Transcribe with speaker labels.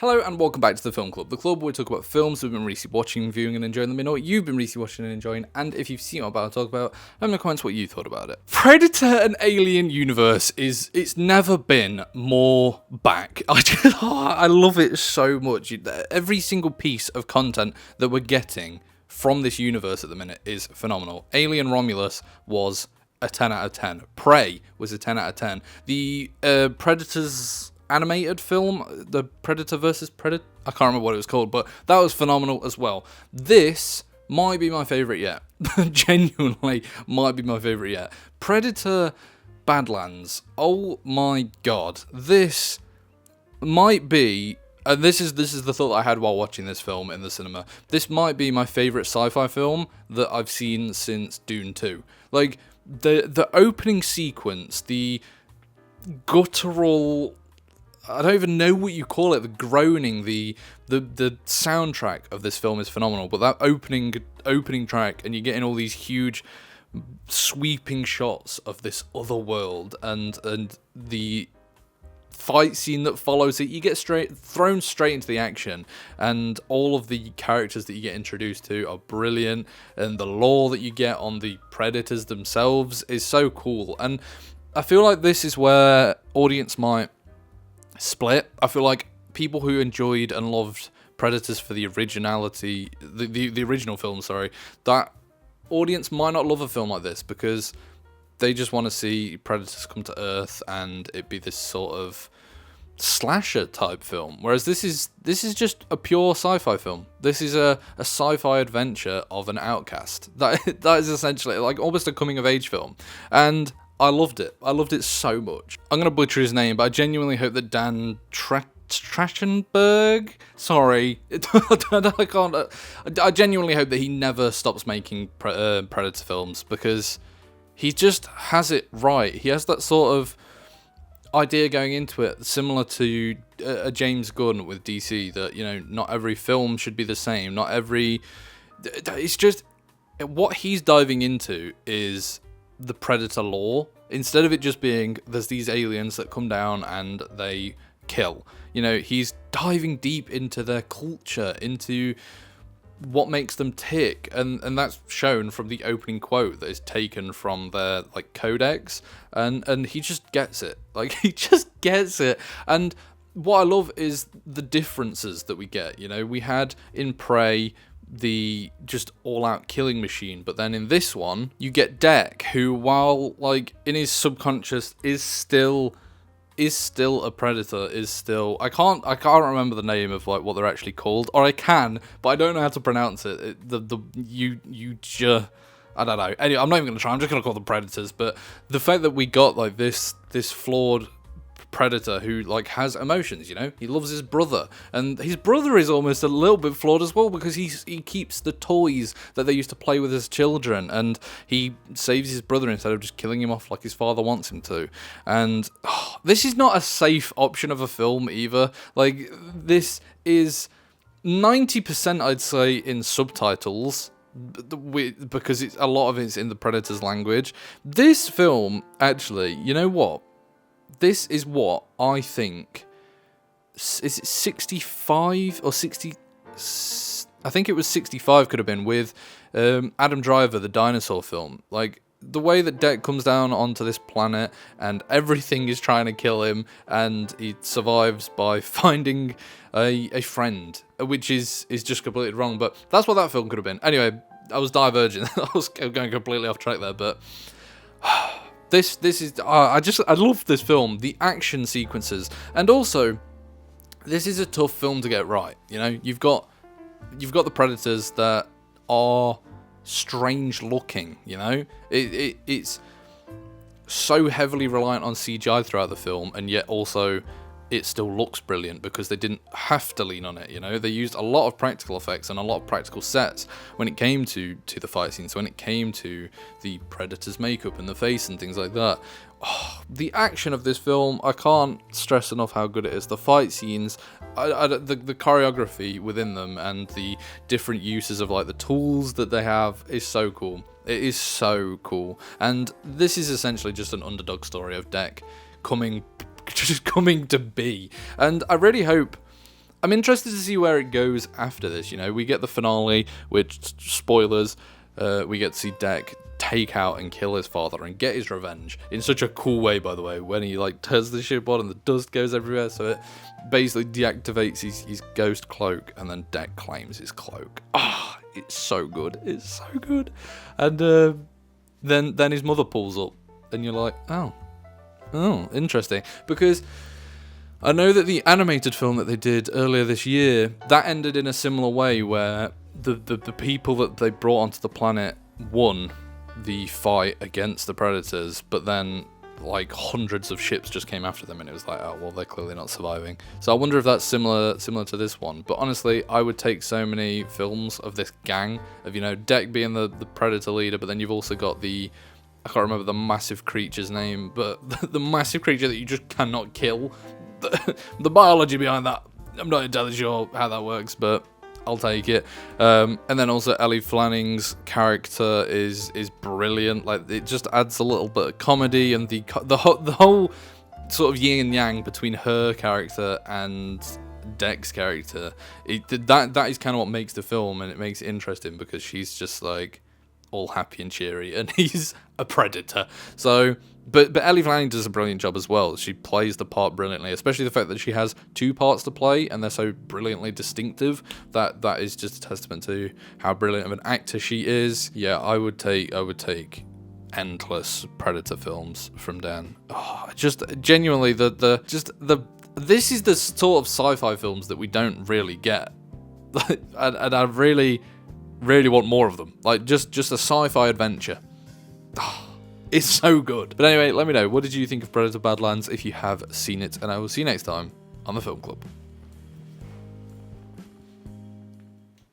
Speaker 1: Hello and welcome back to the Film Club, the club where we talk about films we've been recently watching, viewing and enjoying them, and what you've been recently watching and enjoying, and if you've seen what I'm about to talk about, let me know in the comments what you thought about it. Predator and Alien universe it's never been more back. I love it so much. Every single piece of content that we're getting from this universe at the minute is phenomenal. Alien Romulus was a 10 out of 10. Prey was a 10 out of 10. The Predators animated film, the Predator versus Predator, I can't remember what it was called, but that was phenomenal as well. This might be my favourite yet. Genuinely might be my favourite yet. Predator Badlands. Oh my god. This might be, and this is the thought I had while watching this film in the cinema. This might be my favourite sci-fi film that I've seen since Dune 2. Like, the opening sequence, the guttural, I don't even know what you call it, the groaning, the soundtrack of this film is phenomenal. But that opening track, and you're getting all these huge sweeping shots of this other world, and the fight scene that follows it, you get thrown straight into the action, and all of the characters that you get introduced to are brilliant, and the lore that you get on the predators themselves is so cool. And I feel like this is where audience might split. I feel like people who enjoyed and loved Predators for the originality, the original film, that audience might not love a film like this because they just want to see Predators come to Earth and it be this sort of slasher type film. Whereas this is just a pure sci-fi film. This is a sci-fi adventure of an outcast. That is essentially like almost a coming of age film. And I loved it. I loved it so much. I'm going to butcher his name, but I genuinely hope that Dan Trachtenberg, sorry, I can't. I genuinely hope that he never stops making Predator films, because he just has it right. He has that sort of idea going into it, similar to a James Gunn with DC, that, you know, not every film should be the same. Not every. It's just what he's diving into is the Predator lore, instead of it just being there's these aliens that come down and they kill. You know, he's diving deep into their culture, into what makes them tick, and that's shown from the opening quote that is taken from their like codex, and he just gets it. Like, he just gets it. And what I love is the differences that we get. You know, we had in Prey the just all-out killing machine, but then in this one you get Deck, who, while like in his subconscious is still a predator, is still, I can't remember the name of like what they're actually called, or I can, but I don't know how to pronounce it. I don't know. Anyway, I'm not even gonna try. I'm just gonna call them predators. But the fact that we got like this flawed predator who like has emotions, you know, he loves his brother, and his brother is almost a little bit flawed as well, because he keeps the toys that they used to play with as children, and he saves his brother instead of just killing him off like his father wants him to. And this is not a safe option of a film either. Like, this is 90%, I'd say, in subtitles, because a lot of it's in the Predator's language. This film, actually, you know what? This is what I think. Is it 65 or 60? I think it was 65. Could have been with Adam Driver, the dinosaur film. Like, the way that Deck comes down onto this planet and everything is trying to kill him, and he survives by finding a friend, which is just completely wrong. But that's what that film could have been. Anyway, I was diverging. I was going completely off track there, but. This is I love this film, the action sequences, and also this is a tough film to get right. You know, you've got the predators that are strange looking. You know, it's so heavily reliant on CGI throughout the film, and yet also it still looks brilliant because they didn't have to lean on it. You know, they used a lot of practical effects and a lot of practical sets when it came to the fight scenes, when it came to the Predator's makeup and the face and things like that. Oh, the action of this film, I can't stress enough how good it is. The fight scenes, the choreography within them, and the different uses of like the tools that they have is so cool. It is so cool. And this is essentially just an underdog story of Deck coming to be. And I really hope I'm interested to see where it goes after this. You know, we get the finale, which, spoilers, we get to see Deck take out and kill his father and get his revenge in such a cool way, by the way, when he like turns the ship on and the dust goes everywhere, so it basically deactivates his ghost cloak, and then Deck claims his cloak. It's so good. It's so good. And then his mother pulls up, and you're like, oh, interesting. Because I know that the animated film that they did earlier this year, that ended in a similar way, where the people that they brought onto the planet won the fight against the Predators, but then like hundreds of ships just came after them, and it was like, oh well, they're clearly not surviving. So I wonder if that's similar to this one. But honestly, I would take so many films of this gang of, you know, Deck being the Predator leader, but then you've also got I can't remember the massive creature's name, but the massive creature that you just cannot kill. The biology behind that, I'm not entirely sure how that works, but I'll take it. And then also Ellie Flanning's character is brilliant. Like, it just adds a little bit of comedy, and the whole sort of yin and yang between her character and Deck's character. That is kind of what makes the film, and it makes it interesting because she's just like all happy and cheery, and he's a predator. So, but Ellie Fanning does a brilliant job as well. She plays the part brilliantly, especially the fact that she has two parts to play, and they're so brilliantly distinctive. That is just a testament to how brilliant of an actor she is. Yeah, I would take endless Predator films from Dan. Just genuinely this is the sort of sci-fi films that we don't really get, and I really want more of them. Like just a sci-fi adventure. It's so good. But anyway, let me know, what did you think of Predator Badlands if you have seen it, and I will see you next time on the Film Club.